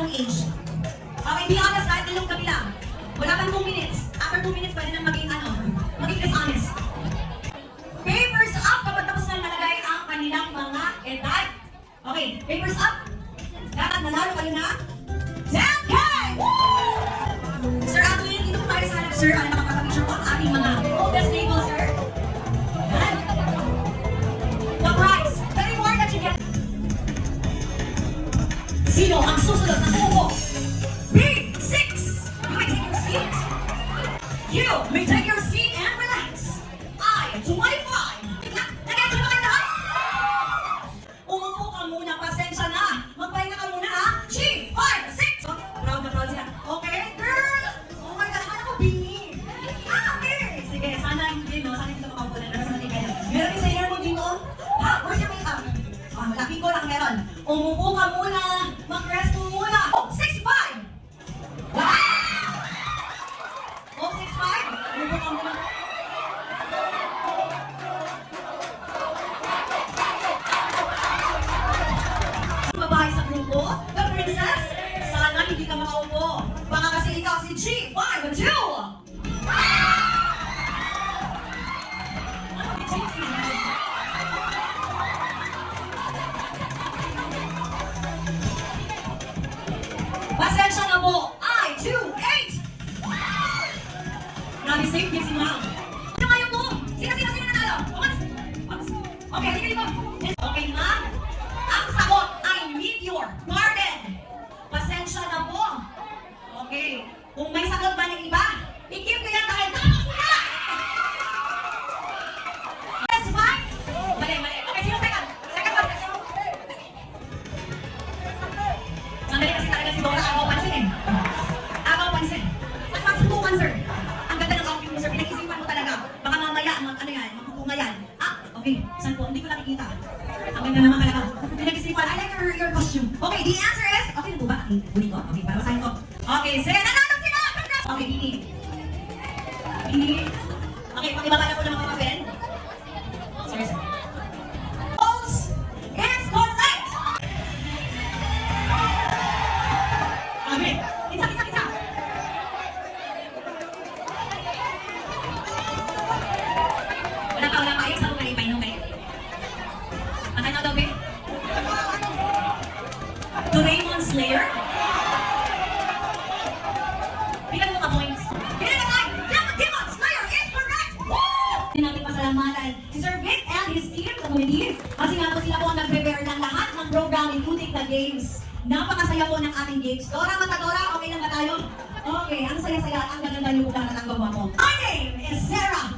yung age. Okay, be honest kahit ilang gabi lang. Wala pang 2 minutes. After 2 minutes, pwede nang maging dishonest. Papers up kapag tapos na nalagay ang kanilang mga edad. Okay, papers up. Dapat nanalo kayo na 10K! Woo! Sir Adwin, dito po tayo sa hanap, sir. Ano makapag-picture po ang ating mga oldest table, sir? Yan. The prize, the reward that you get. Sino ang susunod na uupo? B6! You may take your seat. You may take your seat and relax. I am 25. Nag-enjoy ba kayo lahat? Umupo ka muna, pasensya na. Magpahinga ka muna ha. G, 5, 6. Proud na proud sila. Okay, girl. Oh my God, akala ko bini. Okay. Sige, sana hindi, no? Sana hindi ka makaupo na. Sana hindi kayo. Meron din sa hair mo dito? Ha? Where's your makeup? Malaki ko lang meron. Umupo ka muna. Mag-rest mo muna. Oh, 6'5". Wow! Oh, 6'5". Umupo ka muna. Babae sa grupo, the princess, sana hindi ka makaupo. Baka kasi ikaw si G52. Pasensya na po. I28. Grabe safe din si ma'am. Ano kayo po? Sino nanalo? Okay, hindi kayo. Okay, ma'am. Ang sagot ay meteor garden. Pasensya na po. Okay. Kung may sagot ba ng iba, i-keep ko yan dahil tama ko na! Yes, fine? Mali. Okay, sino second? Second one. Sandali kasi talaga si Dora agaw pansin eh. Agaw pansin. At magsutukan, sir. Ang ganda ng outfit mo, sir. Pinag-isipan mo talaga. Baka mamaya, magpupunga yan. Okay. Saan po? Hindi ko nakikita. Ang ganda naman talaga. Pinag-isipan. I like your costume. Okay, the answer is... Okay na po ba? Huli ko? Okay, para masahin ko. Okay, sige. Nanalo sila! Okay, Bini. Okay, pakibaba na po ng mga papel. Sorry, sir. False is correct! Okay. Isa. Wala pa. Ayos ako kayo. Okay. Ang daw, babe? To Raymond Slayer? Bilang mo ka points. Demon Slayer is correct! Woo! Hindi natin pasalamatan si Sir Vic and his team, the committee. Kasi nga po sila po ang nag-prepare ng lahat ng program, including the games. Napakasaya po ng ating games. Dora, Matadora, okay lang ba tayo? Okay, ang saya-saya at ang gaganda niyo po lahat at ang gawa mo. My name is Sarah